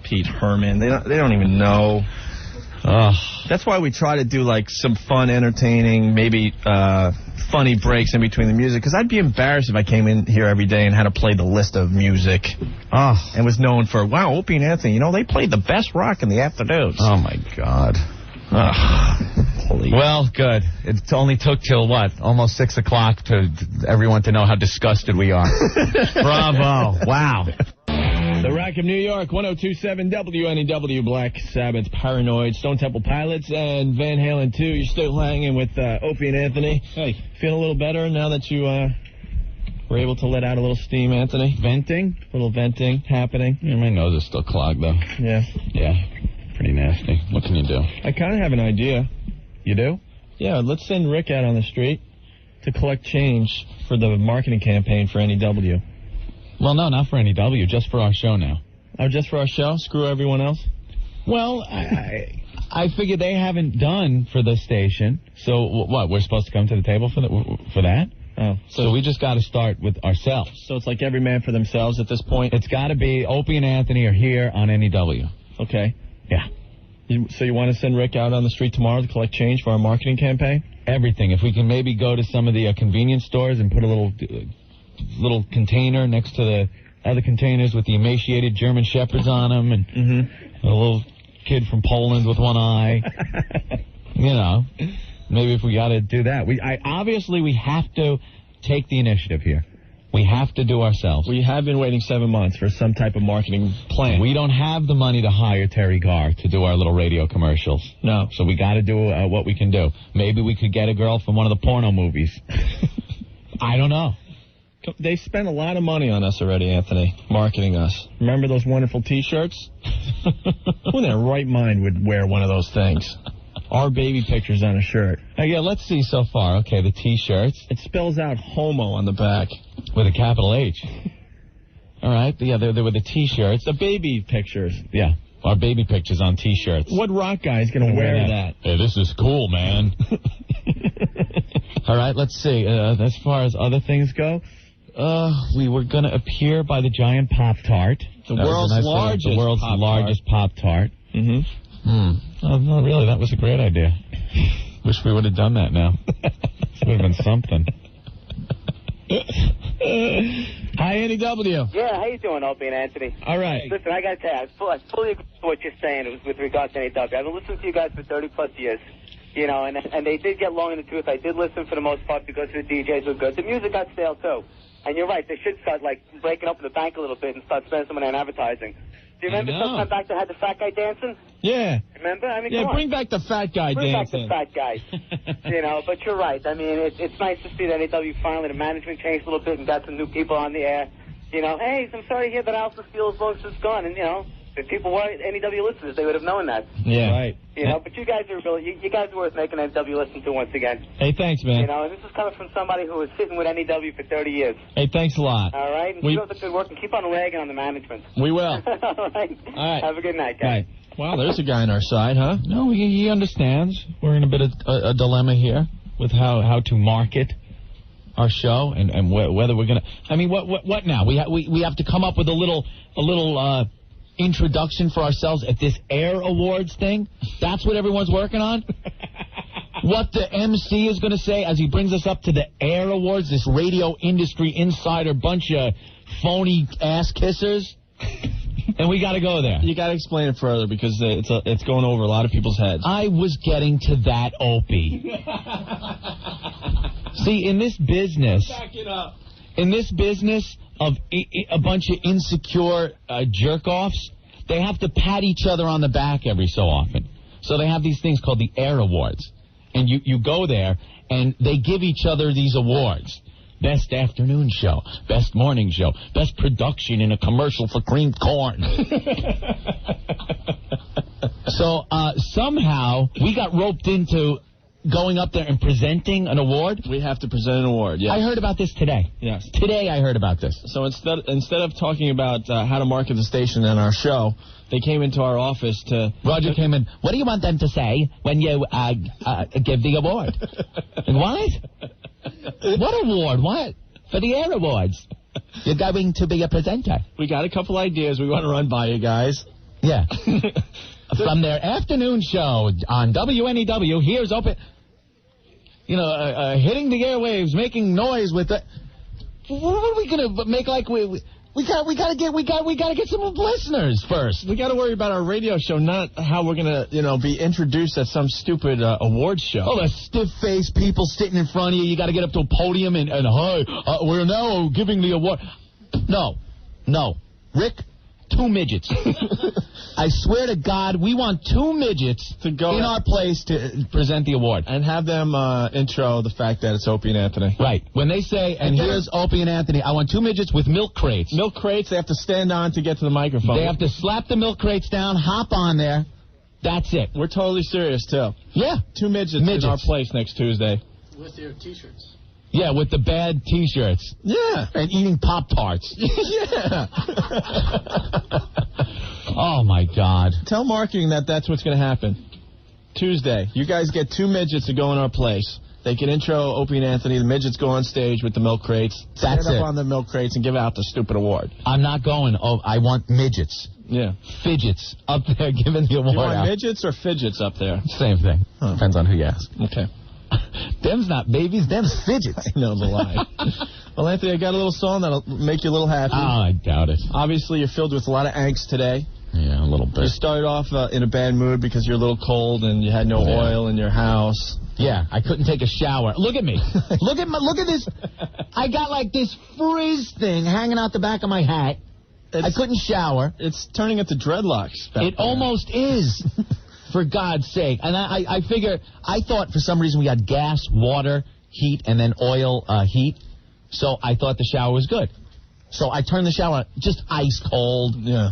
Pete Herman. They don't even know. That's why we try to do like some fun, entertaining, maybe funny breaks in between the music. Because I'd be embarrassed if I came in here every day and had to play the list of music. And was known for, wow, Opie and Anthony, you know, they played the best rock in the afternoons. Oh, my God. Well, good. It only took till, almost 6 o'clock to everyone to know how disgusted we are. Bravo. Wow. The Rock of New York, 102.7 WNEW, Black Sabbath, Paranoid, Stone Temple Pilots, and Van Halen 2. You're still hanging with Opie and Anthony. Hey. Feeling a little better now that you were able to let out a little steam, Anthony? Venting? A little venting happening. Yeah, my nose is still clogged, though. Yeah. Yeah, pretty nasty. What can you do? I kind of have an idea. You do? Yeah, let's send Rick out on the street to collect change for the marketing campaign for NEW. Well, no, not for NEW, just for our show now. Oh, just for our show? Screw everyone else? Well, I figure they haven't done for the station. So, what, we're supposed to come to the table for that? Oh. So we just got to start with ourselves. So it's like every man for themselves at this point? It's got to be Opie and Anthony are here on NEW. Okay. Yeah. So you want to send Rick out on the street tomorrow to collect change for our marketing campaign? Everything. If we can maybe go to some of the convenience stores and put a little container next to the other containers with the emaciated German shepherds on them and a little kid from Poland with one eye. You know, maybe if we got to do that. Obviously we have to take the initiative here. We have to do ourselves. We have been waiting 7 months for some type of marketing plan. We don't have the money to hire Terry Garr to do our little radio commercials. No. So we got to do what we can do. Maybe we could get a girl from one of the porno movies. I don't know. They spent a lot of money on us already, Anthony, marketing us. Remember those wonderful T-shirts? Who in their right mind would wear one of those things? Our baby pictures on a shirt. Yeah, let's see so far. Okay, the T-shirts. It spells out homo on the back. With a capital H. All right, yeah, there were the T-shirts. The baby pictures. Yeah, our baby pictures on T-shirts. What rock guy is going to wear that? Hey, this is cool, man. All right, let's see. As far as other things go, we were going to appear by the giant Pop-Tart. The world's largest Pop-Tart. Oh, no, really, that was a great idea. Wish we would have done that now. It would have been something. Hi, NEW. Yeah, how you doing, Opie and Anthony? All right. Listen, I got to tell you, I fully agree with what you're saying with regards to NEW. I've been listening to you guys for 30-plus years, you know, and they did get long in the tooth. I did listen for the most part because the DJs were good. The music got stale, too. And you're right, they should start, like, breaking up the bank a little bit and start spending some money on advertising. Do you remember sometime back that had the fat guy dancing? Yeah. Remember? I mean, yeah, come bring back the fat guy dancing. Bring back the fat guy. You know, but you're right. I mean, it's nice to see that NEW finally, the management changed a little bit and got some new people on the air. You know, hey, I'm sorry to hear that Alpha Steel's voice is gone. And, you know, if people were NEW listeners, they would have known that. Yeah. Right. You know, but you guys are really, you guys are worth making NEW listen to once again. Hey, thanks, man. You know, and this is coming from somebody who was sitting with NEW for 30 years. Hey, thanks a lot. All right? And keep up the good work and keep on ragging on the management. We will. All right. Have a good night, guys. Right. Wow, there's a guy on our side, huh? No, he understands. We're in a bit of a dilemma here with how to market our show and whether we're going to... I mean, what now? We have to come up with a little introduction for ourselves at this Air Awards thing? That's what everyone's working on? What the MC is going to say as he brings us up to the Air Awards, this radio industry insider bunch of phony ass kissers? And we got to go there. You got to explain it further because it's going over a lot of people's heads. I was getting to that, Opie. See, in this business... Back it up. In this business of a bunch of insecure jerk-offs, they have to pat each other on the back every so often. So they have these things called the Air Awards. And you go there, and they give each other these awards. Best afternoon show, best morning show, best production in a commercial for creamed corn. So somehow we got roped into going up there and presenting an award. We have to present an award, yes. I heard about this today. Yes. Today I heard about this. So instead of talking about how to market the station and our show, they came into our office to... Roger came in. What do you want them to say when you give the award? What? What award? What? For the Air Awards. You're going to be a presenter. We got a couple ideas we want to run by you guys. Yeah. From their afternoon show on WNEW, here's Opie. Hitting the airwaves, making noise with the... What are we going to make like we got to get some listeners first. We got to worry about our radio show, not how we're going to, be introduced at some stupid awards show. Oh, the stiff-faced people sitting in front of you. You got to get up to a podium and hi, we're now giving the award. No. Rick, 2 midgets. I swear to God, we want 2 midgets to go in our place to present the award. And have them intro the fact that it's Opie and Anthony. Right. When they say, and here's Opie and Anthony, I want 2 midgets with milk crates. Milk crates, they have to stand on to get to the microphone. They have to slap the milk crates down, hop on there. That's it. We're totally serious, too. Yeah. 2 midgets in our place next Tuesday. With your T-shirts. Yeah, with the bad T-shirts. Yeah. And eating Pop-Tarts. Yeah. Oh, my God. Tell marketing that's what's going to happen. Tuesday, you guys get 2 midgets to go in our place. They can intro Opie and Anthony. The midgets go on stage with the milk crates. That's stand it. up on the milk crates and give out the stupid award. I'm not going. Oh, I want midgets. Yeah. Fidgets up there giving the award You want out. midgets or fidgets up there? Same thing. Huh. Depends on who you ask. Okay. Them's not babies, them's fidgets. I know the lie. Well, Anthony, I got a little song that'll make you a little happy. Oh, I doubt it. Obviously, you're filled with a lot of angst today. Yeah, a little bit. You started off in a bad mood because you're a little cold and you had no oil in your house. Yeah, I couldn't take a shower. Look at me. Look at this. I got like this frizz thing hanging out the back of my hat. I couldn't shower. It's turning into dreadlocks. It almost is. For God's sake. And I figure, I thought for some reason we had gas, water, heat, and then oil heat. So I thought the shower was good. So I turned the shower on, just ice cold. Yeah.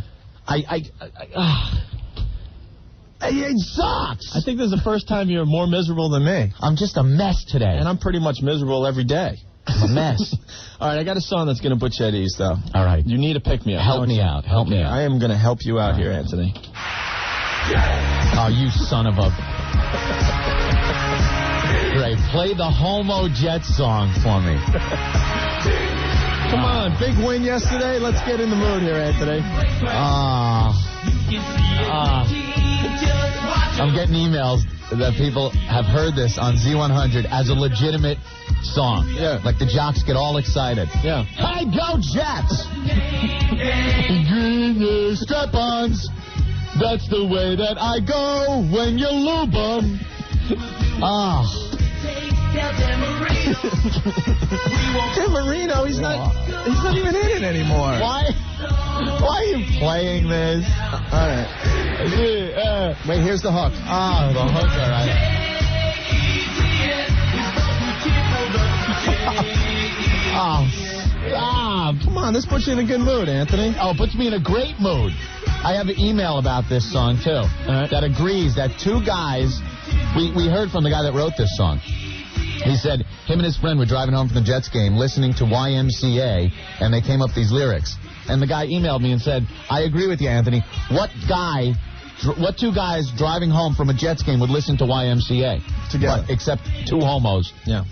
It sucks. I think this is the first time you're more miserable than me. I'm just a mess today. And I'm pretty much miserable every day. I'm a mess. All right, I got a song that's going to put you at ease, though. All right. You need a pick-me-up. Help me out. Help me out. I am going to help you out here, Anthony. Oh, you son of a... Great. Play the Homo Jet song for me. Come on, big win yesterday. Let's get in the mood here, Anthony. I'm getting emails that people have heard this on Z100 as a legitimate song. Yeah. Like the jocks get all excited. Yeah. Hey, go Jets! Green strap-ons. That's the way that I go when you lube them. Tim Marino, he's not even in it anymore. Why are you playing this? All right. Wait, here's the hook. Oh, the hook, all right. Stop. Come on, this puts you in a good mood, Anthony. Oh, it puts me in a great mood. I have an email about this song, too, that agrees that 2 guys, we heard from the guy that wrote this song. He said him and his friend were driving home from the Jets game listening to YMCA, and they came up with these lyrics. And the guy emailed me and said, I agree with you, Anthony. What 2 guys driving home from a Jets game would listen to YMCA? Together. Except 2 homos. Yeah.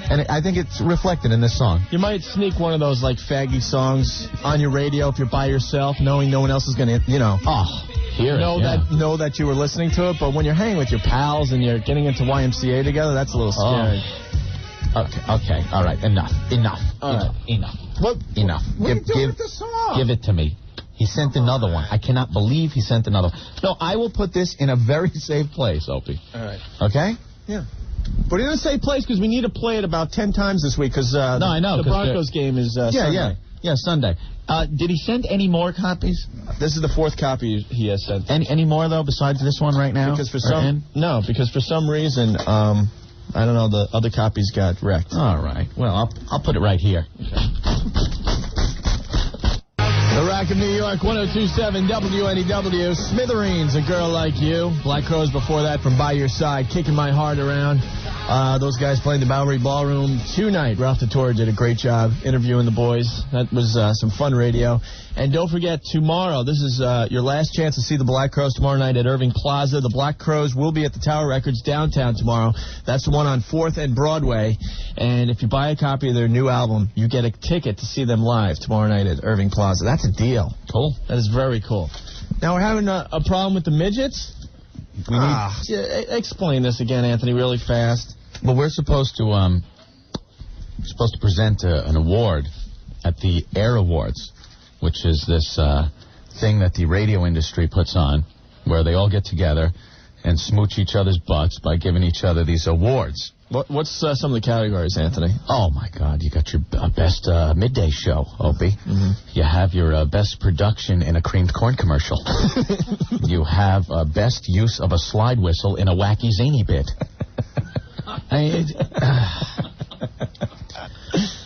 And I think it's reflected in this song. You might sneak one of those, like, faggy songs on your radio if you're by yourself, knowing no one else is going to, know that you were listening to it. But when you're hanging with your pals and you're getting into YMCA together, that's a little scary. Okay, all right, enough. What? Enough. What are you doing with the song? Give it to me. He sent another one. I cannot believe he sent another one. No, I will put this in a very safe place, Opie. All right. Okay? Yeah. But in a safe place because we need to play it about 10 times this week because I know, the Broncos game is Sunday. Yeah, Sunday. Did he send any more copies? This is the 4th copy he has sent. Any more, though, besides this one right now? Because for some reason, I don't know, the other copies got wrecked. All right. Well, I'll put it right here. Okay. The Rack of New York, 102.7 WNEW. Smithereens, A Girl Like You. Black Crowes before that from By Your Side, Kicking My Heart Around. Those guys playing the Bowery Ballroom tonight. Ralph DeTore did a great job interviewing the boys. That was some fun radio. And don't forget, tomorrow, this is your last chance to see the Black Crowes tomorrow night at Irving Plaza. The Black Crowes will be at the Tower Records downtown tomorrow. That's the one on 4th and Broadway. And if you buy a copy of their new album, you get a ticket to see them live tomorrow night at Irving Plaza. That's a deal. Cool. That is very cool. Now, we're having a problem with the midgets. We need... explain this again, Anthony, really fast. Well, we're supposed to present an award at the Air Awards, which is this thing that the radio industry puts on, where they all get together and smooch each other's butts by giving each other these awards. What's some of the categories, Anthony? Oh, my God. You got your best midday show, Opie. Mm-hmm. You have your best production in a creamed corn commercial. You have best use of a slide whistle in a wacky zany bit.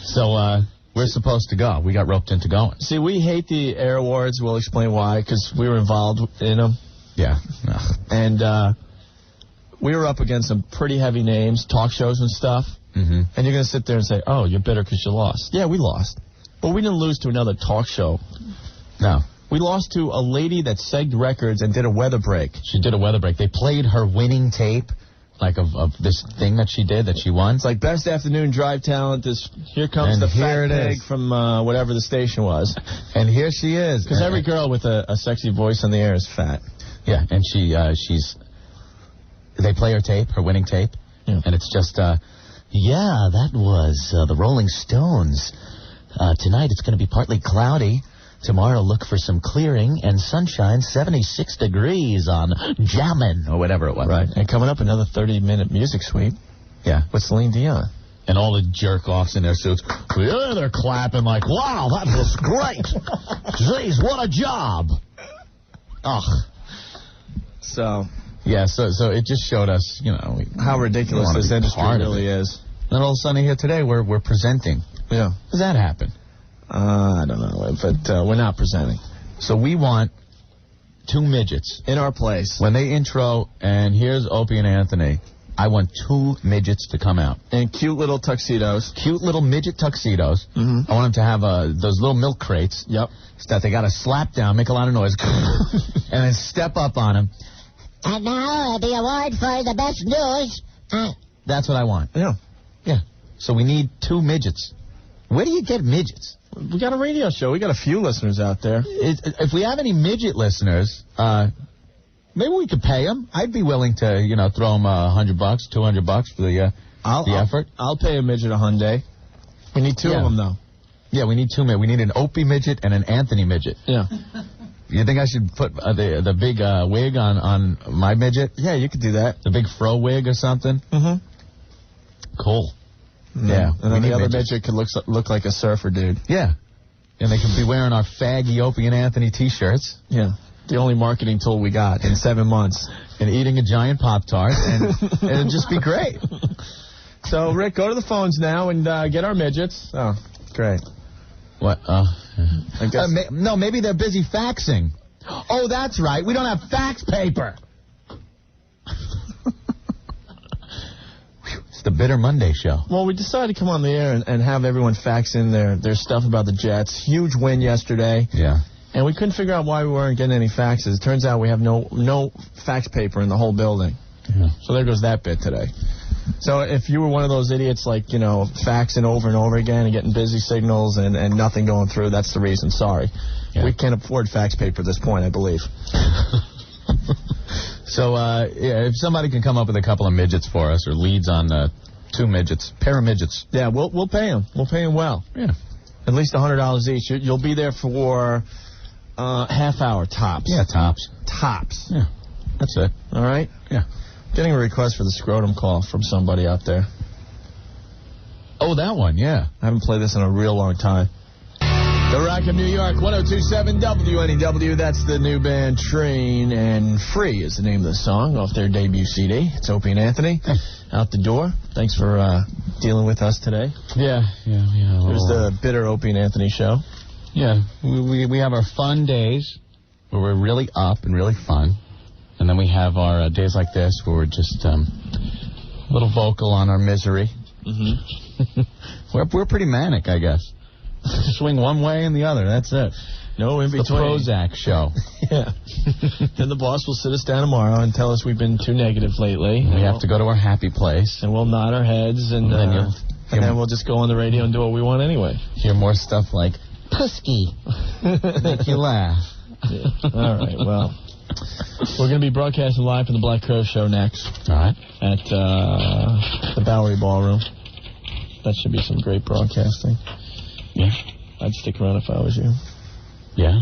So we're supposed to go. We got roped into going. See, we hate the Air Awards. We'll explain why, because we were involved in them. Yeah. And we were up against some pretty heavy names, talk shows and stuff. Mm-hmm. And you're going to sit there and say, oh, you're bitter because you lost. Yeah, we lost. But we didn't lose to another talk show. No. We lost to a lady that segged records and did a weather break. She did a weather break. They played her winning tape. Like of this thing that she did, that she won. It's like Best Afternoon Drive Talent. Here comes the fat pig from whatever the station was. And here she is. Because every girl with a sexy voice on the air is fat. Yeah, and they play her tape, her winning tape, and it's just, that was the Rolling Stones. Tonight it's going to be partly cloudy. Tomorrow, look for some clearing and sunshine, 76 degrees on Jammin', or whatever it was. Right. And coming up, another 30-minute music sweep. Yeah. With Celine Dion. And all the jerk-offs in their suits. Yeah, they're clapping like, wow, that was great. Jeez, what a job. Ugh. So. Yeah, so it just showed us, how ridiculous this industry really is. Then all of a sudden here today, we're presenting. Yeah. How does that happen? I don't know, but we're not presenting. So we want 2 midgets. In our place. When they intro, and here's Opie and Anthony, I want 2 midgets to come out. And cute little tuxedos. Cute little midget tuxedos. Mm-hmm. I want them to have those little milk crates. Yep. That they got to slap down, make a lot of noise, and then step up on them. And now the award for the best news. That's what I want. Yeah. Yeah. So we need 2 midgets. Where do you get midgets? We got a radio show. We got a few listeners out there. If we have any midget listeners, maybe we could pay them. I'd be willing to, throw them $100, $200 for the effort. I'll pay a midget a Hyundai. We need 2 of them, though. Yeah, we need 2 midgets. We need an Opie midget and an Anthony midget. Yeah. You think I should put the big wig on my midget? Yeah, you could do that. The big fro wig or something? Mm-hmm. Cool. Yeah. And then the other midget could look like a surfer dude. Yeah. And they could be wearing our faggy Opie and Anthony T-shirts. Yeah. The only marketing tool we got in 7 months. And eating a giant Pop-Tart. And it'd just be great. So, Rick, go to the phones now and get our midgets. Oh, great. What? I guess. No, maybe they're busy faxing. Oh, that's right. We don't have fax paper. It's the Bitter Monday show. Well, we decided to come on the air and have everyone fax in their stuff about the Jets. Huge win yesterday. Yeah. And we couldn't figure out why we weren't getting any faxes. It turns out we have no fax paper in the whole building. Yeah. So there goes that bit today. So if you were one of those idiots, like, you know, faxing over and over again and getting busy signals and nothing going through, that's the reason. Sorry. Yeah. We can't afford fax paper at this point, I believe. So, if somebody can come up with a couple of midgets for us, or leads on two midgets, pair of midgets. Yeah, we'll pay them. We'll pay them well. Yeah. At least $100 each. You'll be there for half hour tops. Yeah, tops. Tops. Yeah, that's it. All right? Yeah. Getting a request for the scrotum call from somebody out there. Oh, that one, yeah. I haven't played this in a real long time. The Rock of New York, 102.7 WNEW. That's the new band Train, and Free is the name of the song off their debut CD. It's Opie and Anthony out the door. Thanks for dealing with us today. Yeah. There's the bitter Opie and Anthony show. Yeah, we have our fun days where we're really up and really fun. And then we have our days like this where we're just a little vocal on our misery. Mm-hmm. We're pretty manic, I guess. Swing one way and the other. That's it. No in between. The Prozac show. Yeah. Then the boss will sit us down tomorrow and tell us we've been too negative lately. We have to go to our happy place. And we'll nod our heads and then we'll just go on the radio and do what we want anyway. Hear more stuff like, Pusky. Make you laugh. Yeah. All right, well. We're going to be broadcasting live from the Black Crow Show next. All right. At the Bowery Ballroom. That should be some great broadcasting. Yeah. I'd stick around if I was you. Yeah.